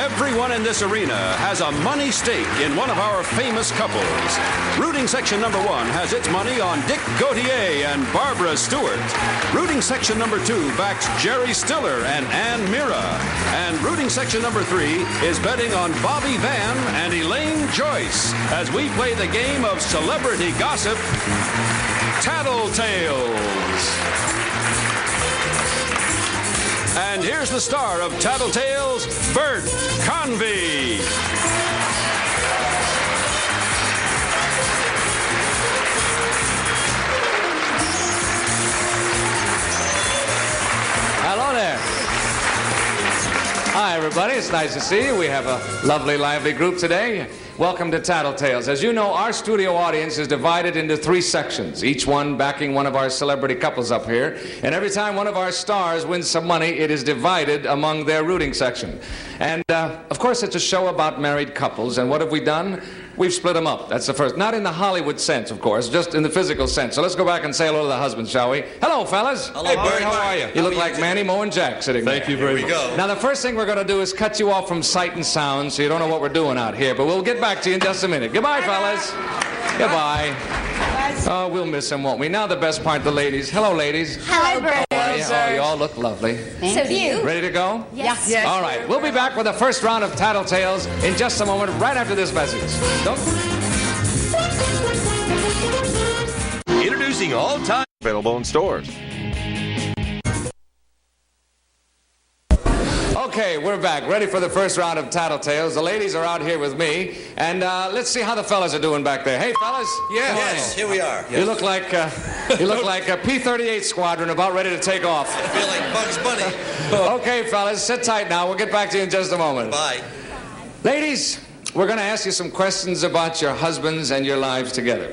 Everyone in this arena has a money stake in one of our famous couples. Rooting section number 1 has its money on Dick Gautier and Barbara Stewart. Rooting section number 2 backs Jerry Stiller and Ann Mira. And rooting section number 3 is betting on Bobby Van and Elaine Joyce as we play the game of celebrity gossip, Tattletales. And here's the star of Tattletales, Bert Convy. Hello there. Hi, everybody. It's nice to see you. We have a lovely, lively group today. Welcome to Tattletales. As you know, our studio audience is divided into 3 sections, each one backing one of our celebrity couples up here. And every time one of our stars wins some money, it is divided among their rooting section. And, of course, it's a show about married couples. And what have we done? We've split them up. That's the first. Not in the Hollywood sense, of course, just in the physical sense. So let's go back and say hello to the husbands, shall we? Hello, fellas. Hello, hey, Bert. How are you? You look like Manny, Mo, and Jack sitting there. Thank you very much. Now, the first thing we're going to do is cut you off from sight and sound so you don't know what we're doing out here. But we'll get back to you in just a minute. Goodbye, fellas. Goodbye. Oh, we'll miss him, won't we? Now the best part, the ladies. Hello, ladies. Hello, Bert. Oh, you all look lovely. So do you. Ready to go? Yes. All right. We'll be back with the first round of Tattletales in just a moment, right after this message. Introducing all-time available in stores. Okay, we're back, ready for the first round of Tattletales. The ladies are out here with me, and let's see how the fellas are doing back there. Hey, fellas. Yes, here we are. You look like a P-38 squadron about ready to take off. I feel like Bugs Bunny. Okay, fellas, sit tight now. We'll get back to you in just a moment. Bye. Ladies, we're going to ask you some questions about your husbands and your lives together.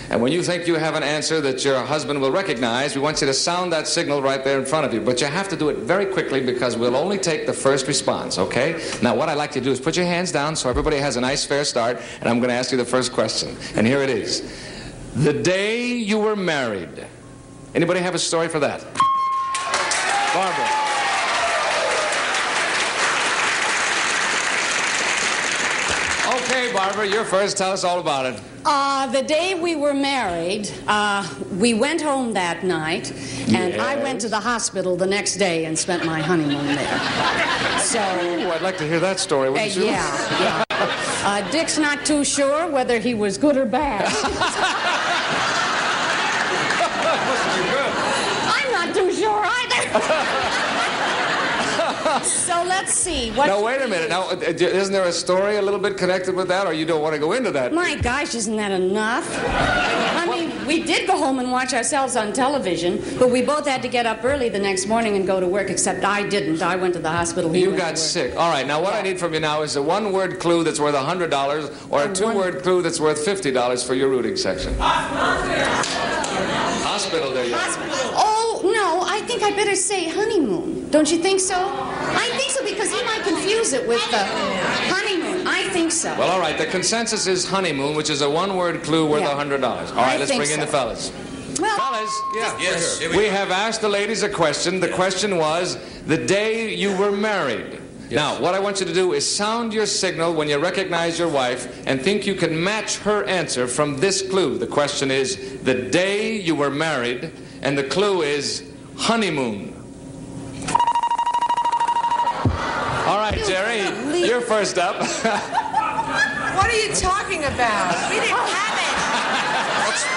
And when you think you have an answer that your husband will recognize, we want you to sound that signal right there in front of you. But you have to do it very quickly because we'll only take the first response, okay? Now, what I'd like you to do is put your hands down so everybody has a nice, fair start. And I'm going to ask you the first question. And here it is. The day you were married. Anybody have a story for that? Barbara. Okay, Barbara, you're first. Tell us all about it. The day we were married, we went home that night, and I went to the hospital the next day and spent my honeymoon there. So, Ooh, I'd like to hear that story, wouldn't you? Yeah. Dick's not too sure whether he was good or bad. I'm not too sure either. So let's see. Now, wait a minute. Now, isn't there a story a little bit connected with that, or you don't want to go into that? My gosh, isn't that enough? I mean, we did go home and watch ourselves on television, but we both had to get up early the next morning and go to work, except I didn't. I went to the hospital. You got sick. All right. Now, what I need from you now is a one-word clue that's worth $100 or a two-word clue that's worth $50 for your rooting section. Hospital, there you are. Oh, no, I think I better say honeymoon. Don't you think so? I think so because he might confuse it with the honeymoon. I think so. Well, all right. The consensus is honeymoon, which is a one-word clue worth $100. All right, let's bring in the fellas. Well, fellas, Yes, we have asked the ladies a question. The question was the day you were married. Yes. Now, what I want you to do is sound your signal when you recognize your wife and think you can match her answer from this clue. The question is the day you were married, and the clue is honeymoon. All right, Jerry, you're first up. What are you talking about? We didn't have it.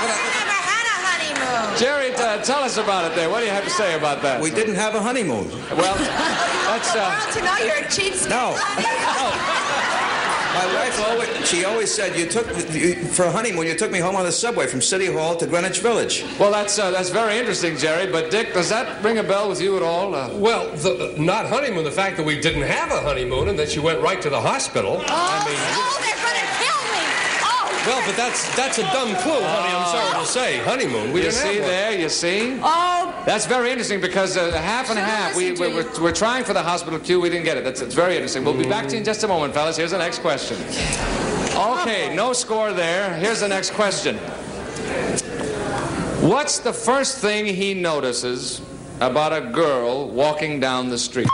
We never had a honeymoon. Jerry, tell us about it there. What do you have to say about that? We didn't have a honeymoon. Well, that's... Well, to know you're a cheapskate. No. My wife always said, for a honeymoon, you took me home on the subway from City Hall to Greenwich Village. Well, that's very interesting, Jerry. But, Dick, does that ring a bell with you at all? Well, not honeymoon, the fact that we didn't have a honeymoon and that you went right to the hospital. they're going to kill me. Well, but that's a dumb clue, honey. I'm sorry to say. Honeymoon, we didn't have one. You see there? You see? Oh. That's very interesting because half and half. We're trying for the hospital cue. We didn't get it. It's very interesting. We'll be back to you in just a moment, fellas. Here's the next question. Okay, no score there. Here's the next question. What's the first thing he notices about a girl walking down the street?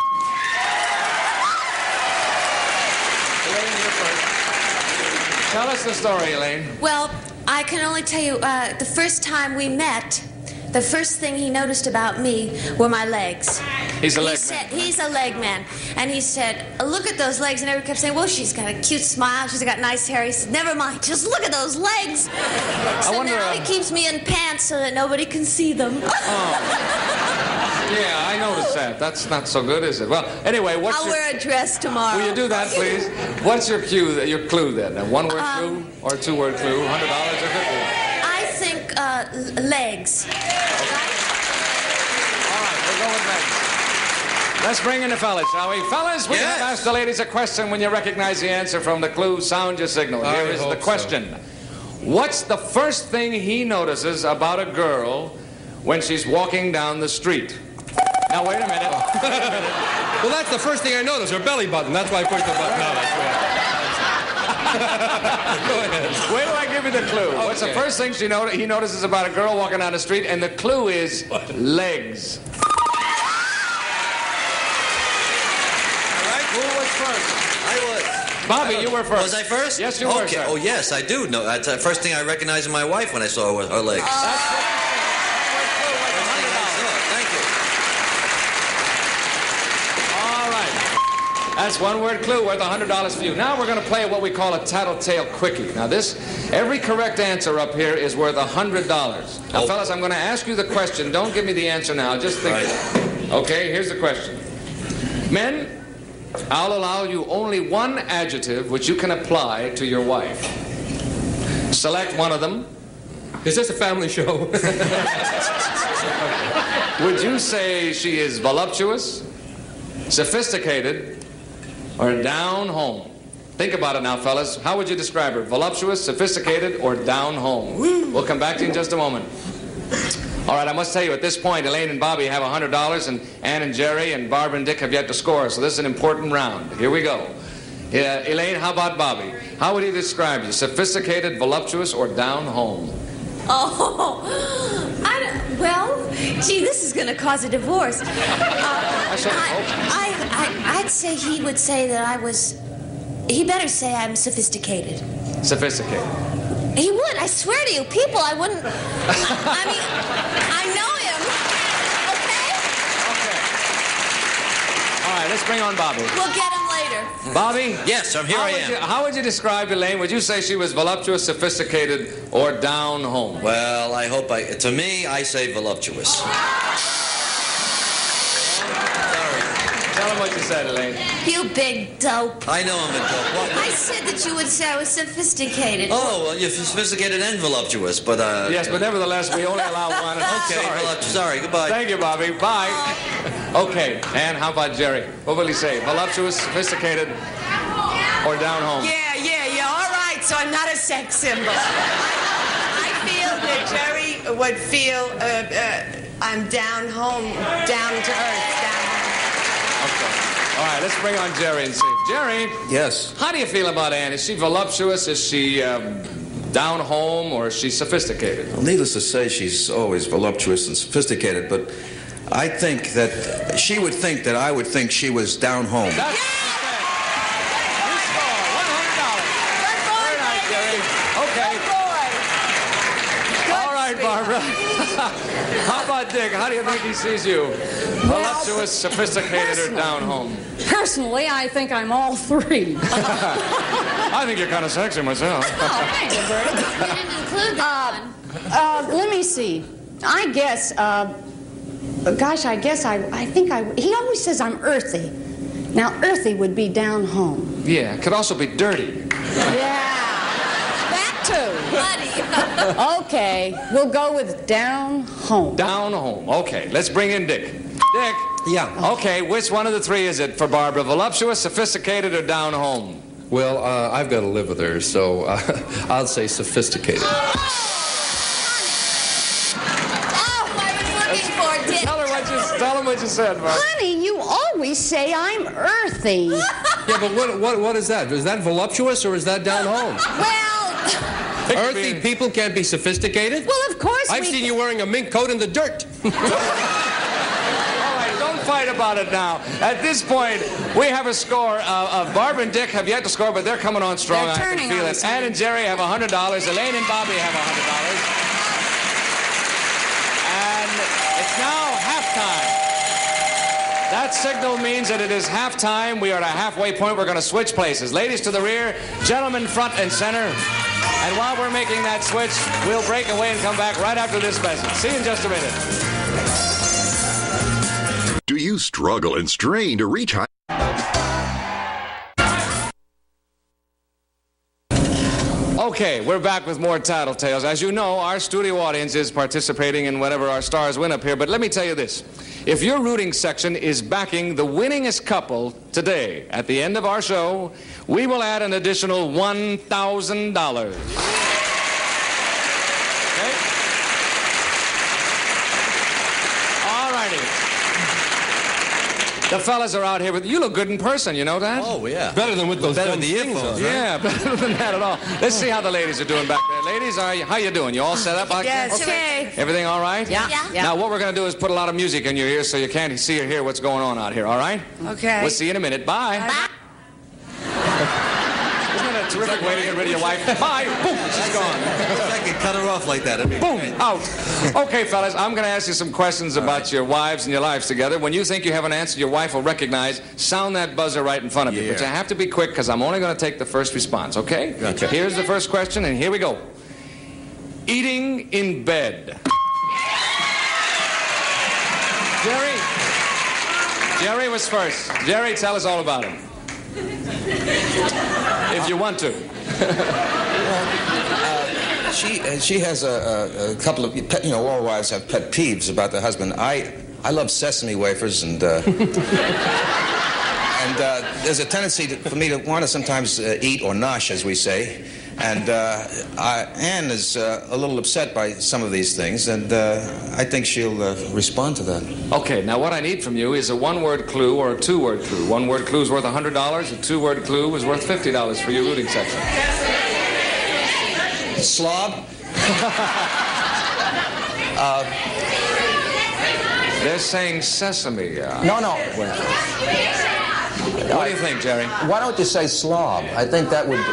Tell us the story, Elaine. Well, I can only tell you, the first time we met, the first thing he noticed about me were my legs. He's a leg man. He's a leg man. And he said, look at those legs. And everyone kept saying, well, she's got a cute smile. She's got nice hair. He said, never mind. Just look at those legs. So wonder, now he keeps me in pants so that nobody can see them. Yeah, I noticed that. That's not so good, is it? Well, anyway, I'll wear a dress tomorrow. Will you do that, please? What's your clue then? A one-word clue or a two-word clue? $100 or $50? I think legs. All right, we'll go with legs. Let's bring in the fellas, shall we? Fellas, we have asked the ladies a question. When you recognize the answer from the clue, sound your signal. Here is the question. What's the first thing he notices about a girl when she's walking down the street? Now, wait a minute. Well, that's the first thing I noticed, her belly button. That's why I pushed the button out. Go ahead. Wait till I give you the clue. Okay. What's the first thing he notices about a girl walking down the street? And the clue is legs. Who was first? I was. Bobby, you were first. Was I first? Yes, you were, sir. Oh, yes, I do. No, that's the first thing I recognized in my wife when I saw her legs. That's what That's one word clue worth $100 for you. Now we're going to play what we call a tattletale quickie. Now every correct answer up here is worth $100. Now, fellas, I'm going to ask you the question. Don't give me the answer now. Just think about it. Okay, here's the question. Men, I'll allow you only one adjective which you can apply to your wife. Select one of them. Is this a family show? Would you say she is voluptuous, sophisticated, or down home? Think about it now, fellas. How would you describe her? Voluptuous, sophisticated, or down home? We'll come back to you in just a moment. All right, I must tell you, at this point, Elaine and Bobby have $100, and Ann and Jerry and Barbara and Dick have yet to score, so this is an important round. Here we go. Elaine, how about Bobby? How would he describe you? Sophisticated, voluptuous, or down home? Oh, well, gee, this is going to cause a divorce. I'd say he would say that I was... He better say I'm sophisticated. Sophisticated. He would. I swear to you, people, I wouldn't... I mean, I know him. Okay? All right, let's bring on Bobby. We'll get him later. Bobby? Yes, I'm here. I am. How would you describe Elaine? Would you say she was voluptuous, sophisticated, or down home? Well, to me, I say voluptuous. Tell him what you said, Elaine. You big dope. I know I'm a dope. I said that you would say I was sophisticated. Oh, well, you're sophisticated and voluptuous, but... Yes, but nevertheless, we only allow one. Okay, sorry, goodbye. Thank you, Bobby. Bye. Okay, and how about Jerry? What will he say? Voluptuous, sophisticated, or down home? Yeah. All right, so I'm not a sex symbol. I feel that Jerry would feel I'm down home, down to earth, down home. Okay. All right, let's bring on Jerry and see. Jerry? Yes. How do you feel about Ann? Is she voluptuous? Is she down home, or is she sophisticated? Well, needless to say, she's always voluptuous and sophisticated, but I think that she would think that I would think she was down home. That's you score $100. Very nice, Jerry. Okay. All right, Barbara. How about Dick? How do you think he sees you? Voluptuous, sophisticated, or down home? Personally, I think I'm all three. I think you're kind of sexy myself. Oh, thank you, Bertie. You didn't include that one. Let me see. I guess, he always says I'm earthy. Now, earthy would be down home. Yeah, it could also be dirty. Yeah. That too. Buddy. Okay, we'll go with down home. Down home. Okay, let's bring in Dick. Dick. Yeah. Okay, which one of the three is it for Barbara? Voluptuous, sophisticated, or down home? Well, I've got to live with her, so I'll say sophisticated. Oh, I was looking for Dick. Tell him what you said, Barbara. Honey, you always say I'm earthy. Yeah, but what is that? Is that voluptuous or is that down home? Well... Earthy people can't be sophisticated? Well, of course I've seen you wearing a mink coat in the dirt. All right, don't fight about it now. At this point, we have a score. Barbara and Dick have yet to score, but they're coming on strong. They're I turning can feel on it. us. Ann and Jerry have $100. Elaine and Bobby have $100. And it's now halftime. That signal means that it is halftime. We are at a halfway point. We're going to switch places. Ladies to the rear, gentlemen front and center. And while we're making that switch, we'll break away and come back right after this message. See you in just a minute. Do you struggle and strain to reach high? Okay, we're back with more Tattletales. As you know, our studio audience is participating in whatever our stars win up here. But let me tell you this. If your rooting section is backing the winningest couple today, at the end of our show, we will add an additional $1,000. Okay? All righty. The fellas are out here with you. Look good in person, you know that? Oh, yeah. Better than with those Better dumb than the things earphones, on. right? Yeah, better than that at all. Let's see how the ladies are doing back there. Ladies, how you doing? You all set up out there? Yes. Okay. Everything all right? Yeah. Now, what we're going to do is put a lot of music in your ears so you can't see or hear what's going on out here, all right? Okay. We'll see you in a minute. Bye. Bye. Isn't that a terrific way to get rid of your wife? Bye. Boom. She's gone. I could cut her off like that. Boom. Out. Okay, fellas, I'm going to ask you some questions about your wives and your lives together. When you think you have an answer your wife will recognize, sound that buzzer right in front of you. Yeah. But you have to be quick because I'm only going to take the first response, okay? Gotcha. Here's the first question, and here we go. Eating in bed. Jerry was first. Jerry, tell us all about him. If you want to. She has a couple of pet, all wives have pet peeves about their husband. I love sesame wafers and there's a tendency for me to want to sometimes eat or nosh, as we say. And Ann is a little upset by some of these things, and I think she'll respond to that. Okay, now what I need from you is a one-word clue or a two-word clue. One-word clue is worth $100. A two-word clue is worth $50 for your rooting section. Slob? They're saying sesame. No. What do you think, Jerry? Why don't you say slob? I think that would... No?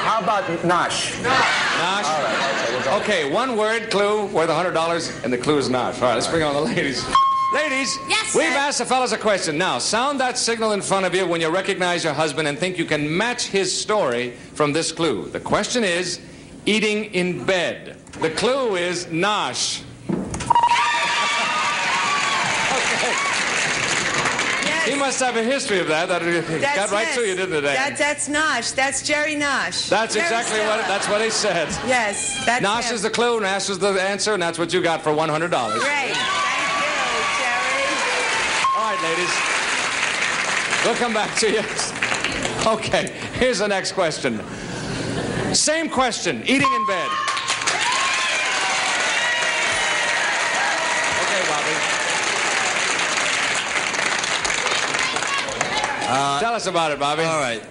How about nosh? Nosh? All right, we'll go. Okay, one-word clue worth $100, and the clue is nosh. All right, let's bring on the ladies. Ladies, Yes, we've sir. asked the fellas a question. Now, sound that signal in front of you when you recognize your husband and think you can match his story from this clue. The question is, eating in bed. The clue is nosh. He must have a history of that. That got right to you, didn't it? That's Nosh. That's Jerry Nosh. That's Jerry exactly Stiller. that's what he said. Yes, that's Nosh him. is the clue, Nosh is the answer, and that's what you got for $100. Great. Thank you, Jerry. All right, ladies. We'll come back to you. Okay, here's the next question. Same question, eating in bed. Okay, Bobby. Tell us about it, Bobby. All right.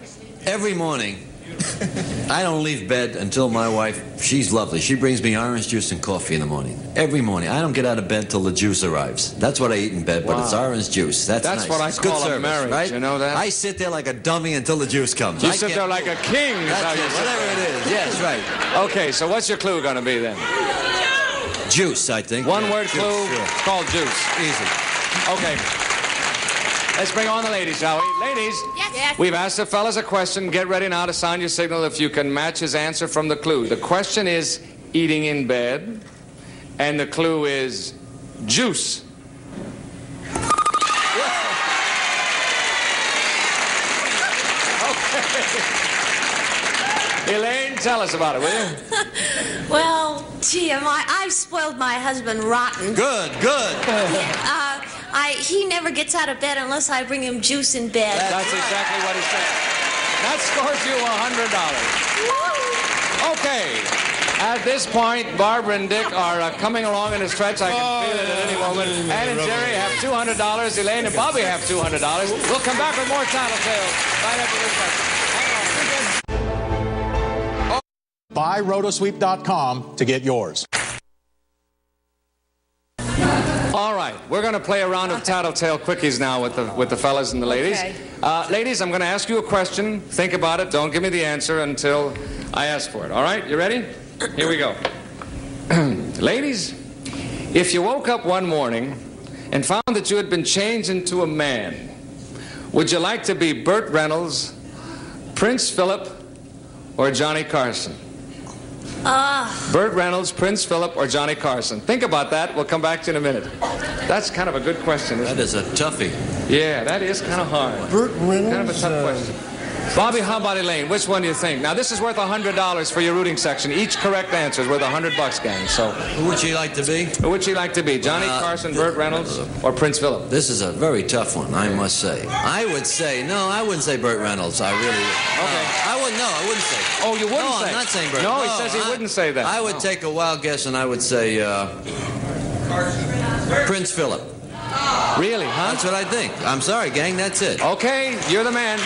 Every morning, I don't leave bed until my wife, she's lovely. She brings me orange juice and coffee in the morning. Every morning. I don't get out of bed till the juice arrives. That's what I eat in bed, but Wow. it's orange juice. That's That's nice. what I It's call good a service, marriage, right? you know that? I sit there like a dummy until the juice comes. You I sit can't- there like a king. is how That's you it, sit whatever there. it is. Yes, right. Okay, so what's your clue going to be then? Juice, I think. One Yeah, word juice, clue sure. called juice. Easy. Okay. Let's bring on the ladies, shall we? Ladies, Yes. we've asked the fellas a question. Get ready now to sound your signal if you can match his answer from the clue. The question is eating in bed, and the clue is juice. Okay. Elaine, tell us about it, will you? Well, gee, I've spoiled my husband rotten. Good. He never gets out of bed unless I bring him juice in bed. That's exactly what he said. That scores you $100. Okay. At this point, Barbara and Dick are coming along in a stretch. I can feel it at any moment. Ann and Jerry have $200. Elaine and Bobby have $200. We'll come back with more Tattletales right after this message. Buy rotosweep.com to get yours. All right, we're going to play a round of Tattletale quickies now with the fellas and the ladies. Okay. Ladies, I'm going to ask you a question. Think about it. Don't give me the answer until I ask for it. All right, you ready? Here we go. Ladies, if you woke up one morning and found that you had been changed into a man, would you like to be Burt Reynolds, Prince Philip, or Johnny Carson? Burt Reynolds, Prince Philip, or Johnny Carson? Think about that. We'll come back to you in a minute. That's kind of a good question, isn't That is a toughie. it? Yeah, that is kind of hard. Burt Reynolds? Kind of a tough question. Bobby, how about Elaine? Which one do you think? Now, this is worth $100 for your rooting section. Each correct answer is worth $100, gang. So, Who would she like to be? who would she like to be? Johnny Carson, Burt Reynolds, or Prince Philip? This is a very tough one, I must say. I would say, no, I wouldn't say Burt Reynolds. I really would. Okay. I wouldn't say. Oh, you wouldn't No, say? I'm not saying Burt. No, he says he wouldn't say that. I would take a wild guess, and I would say Prince Philip. Really, huh? That's what I think. I'm sorry, gang. That's it. Okay, you're the man.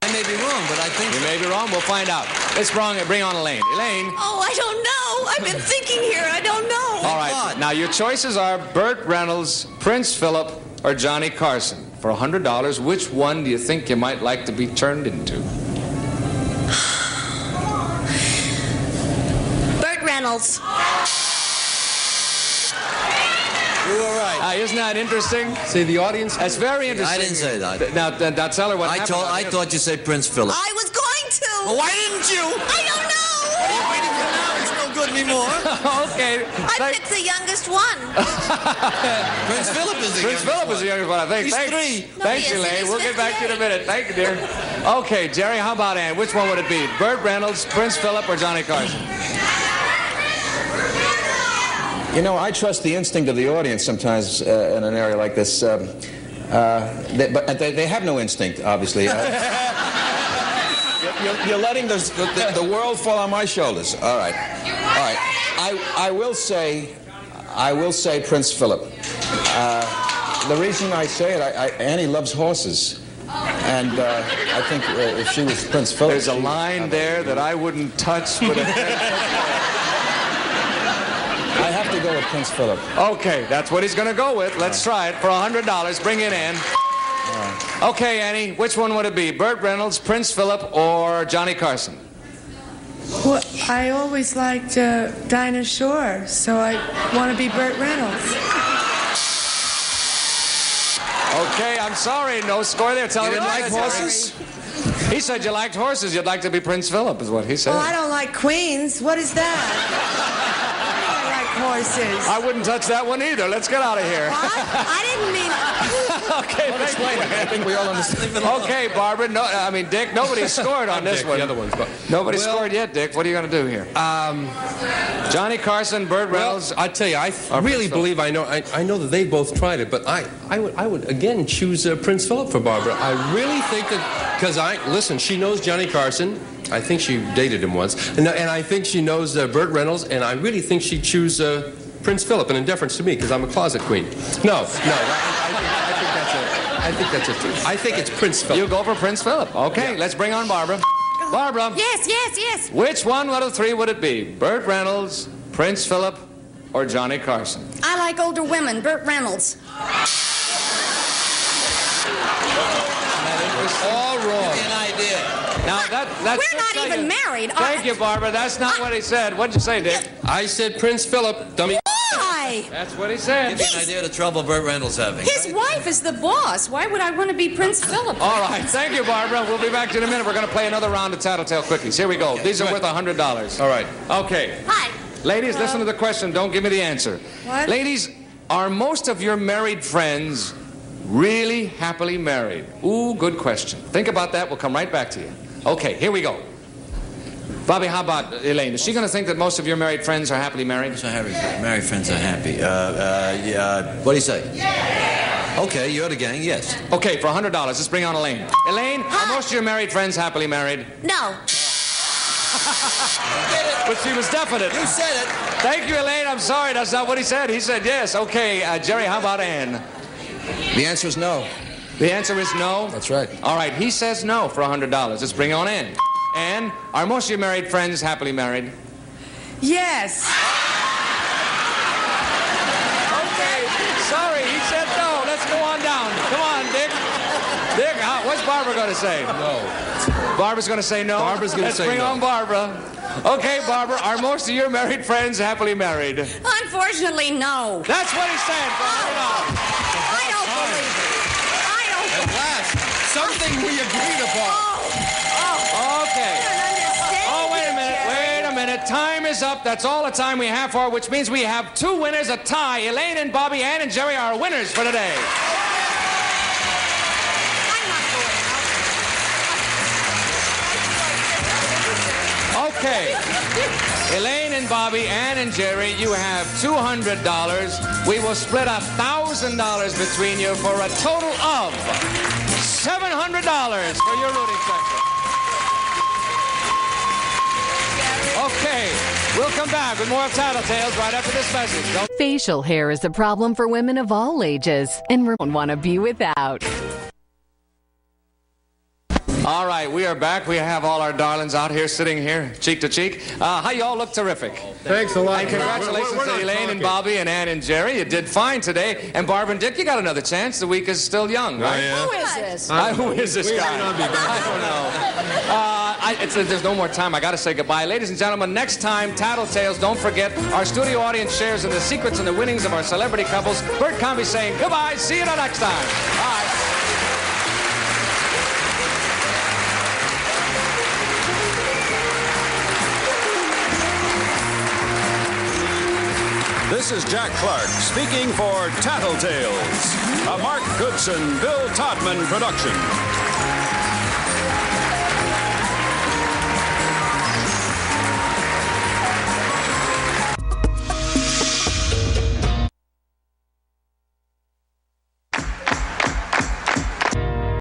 I may be wrong, but I think You may be wrong. We'll find out. Let's bring on Elaine. Elaine. Oh, I don't know. I've been thinking here. I don't know. All right. God. Now, your choices are Burt Reynolds, Prince Philip, or Johnny Carson. For $100, which one do you think you might like to be turned into? Burt Reynolds. you were right. Isn't that interesting? See, the audience... That's very interesting. I didn't say that. Now, tell her what happened. I thought you said Prince Philip. I was going to. Well, why didn't you? I don't know. What are you waiting for now? It's no good anymore. Okay. I picked the youngest one. Prince Philip is the Prince Philip is the youngest one, I think. He's Thanks. 3. Thanks, he isn't. Elaine. He's We'll get back to you in a 58. minute. Thank you, dear. Okay, Jerry, how about Ann? Which one would it be? Burt Reynolds, Prince Philip, or Johnny Carson? You know, I trust the instinct of the audience sometimes in an area like this. But they have no instinct, obviously. You're letting the world fall on my shoulders. All right. All right. I will say Prince Philip. The reason I say it, Annie loves horses. And I think if she was Prince Philip... There's a line there that I wouldn't touch with a... I have to go with Prince Philip. Okay, that's what he's going to go with. Let's try it for $100. Bring it in. Okay, Annie, which one would it be? Burt Reynolds, Prince Philip, or Johnny Carson? Well, I always liked Dinah Shore, so I want to be Burt Reynolds. Okay, I'm sorry. No score there. Tell You me didn't like horses? He said you liked horses. You'd like to be Prince Philip, is what he said. Well, I don't like queens. What is that? I like horses. I wouldn't touch that one either. Let's get out of here. What? I didn't mean... Okay, Explain it. I think we all understand. Okay, Barbara. No, I mean, Dick, nobody scored on this Dick, one. the other ones, but- Nobody Well- scored yet, Dick. What are you going to do here? Johnny Carson, Burt Well, Reynolds. I tell you, I really believe I know that they both tried it, but I would again choose Prince Philip for Barbara. I really think that because listen, she knows Johnny Carson. I think she dated him once, and I think she knows Burt Reynolds, and I really think she'd choose Prince Philip, in deference to me because I'm a closet queen. No, I think that's it. I think it's Prince Philip. You go for Prince Philip. Okay, let's bring on Barbara. Barbara. Yes. Which one out of the three would it be? Burt Reynolds, Prince Philip, or Johnny Carson? I like older women. Burt Reynolds. All wrong. Give me an idea. Now that's We're not even married. Thank you, Barbara. That's not what he said. What'd you say, Dick? I said Prince Philip, dummy. Why? That's what he said. Give me an idea of the trouble Burt Reynolds having. His wife is the boss. Why would I want to be Prince Philip? All right. Thank you, Barbara. We'll be back to you in a minute. We're going to play another round of Tattletale Quickies. Here we go. These are worth $100. All right. Okay. Hi. Ladies, listen to the question. Don't give me the answer. What? Ladies, are most of your married friends really happily married? Ooh, good question. Think about that. We'll come right back to you. Okay, here we go. Bobby, how about Elaine? Is she going to think that most of your married friends are happily married? So married friends are happy. What do you say? Yeah. Okay, you're the gang, yes. Okay, for $100, let's bring on Elaine. Elaine, are most of your married friends happily married? No. But she was definite. You said it. Thank you, Elaine. I'm sorry, that's not what he said. He said yes. Okay, Jerry, how about Ann? The answer is no. The answer is no? That's right. All right, he says no for $100. Let's bring on Ann. Ann, are most of your married friends happily married? Yes. Okay. Sorry, he said no. Let's go on down. Come on, Dick. Dick, what's Barbara going to say? No. Barbara's going to say no? Barbara's going to say no. Let's bring on Barbara. Okay, Barbara, are most of your married friends happily married? Unfortunately, no. That's what he's saying. I don't believe it. I don't At last, something we agreed upon. Okay. Oh, wait a minute. Time is up. That's all the time we have for, which means we have two winners, a tie. Elaine and Bobby, Ann and Jerry are winners for today. Okay. Elaine and Bobby, Ann and Jerry, you have $200. We will split $1,000 between you for a total of $700 for your rooting section. Okay, we'll come back with more of Tattletales right after this message. Facial hair is a problem for women of all ages, and we don't want to be without. All right, we are back. We have all our darlings out here, sitting here, cheek to cheek. How you all look terrific. Thanks a lot. And congratulations to Elaine and Bobby and Ann and Jerry. You did fine today. And Barbara and Dick, you got another chance. The week is still young, right? Yeah. Who is this? Who is this guy? I don't know. There's no more time. I got to say goodbye. Ladies and gentlemen, next time, Tattletales, don't forget, our studio audience shares in the secrets and the winnings of our celebrity couples. Bert Comby saying goodbye. See you next time. Bye. This is Jack Clark speaking for Tattletales, a Mark Goodson, Bill Todman production.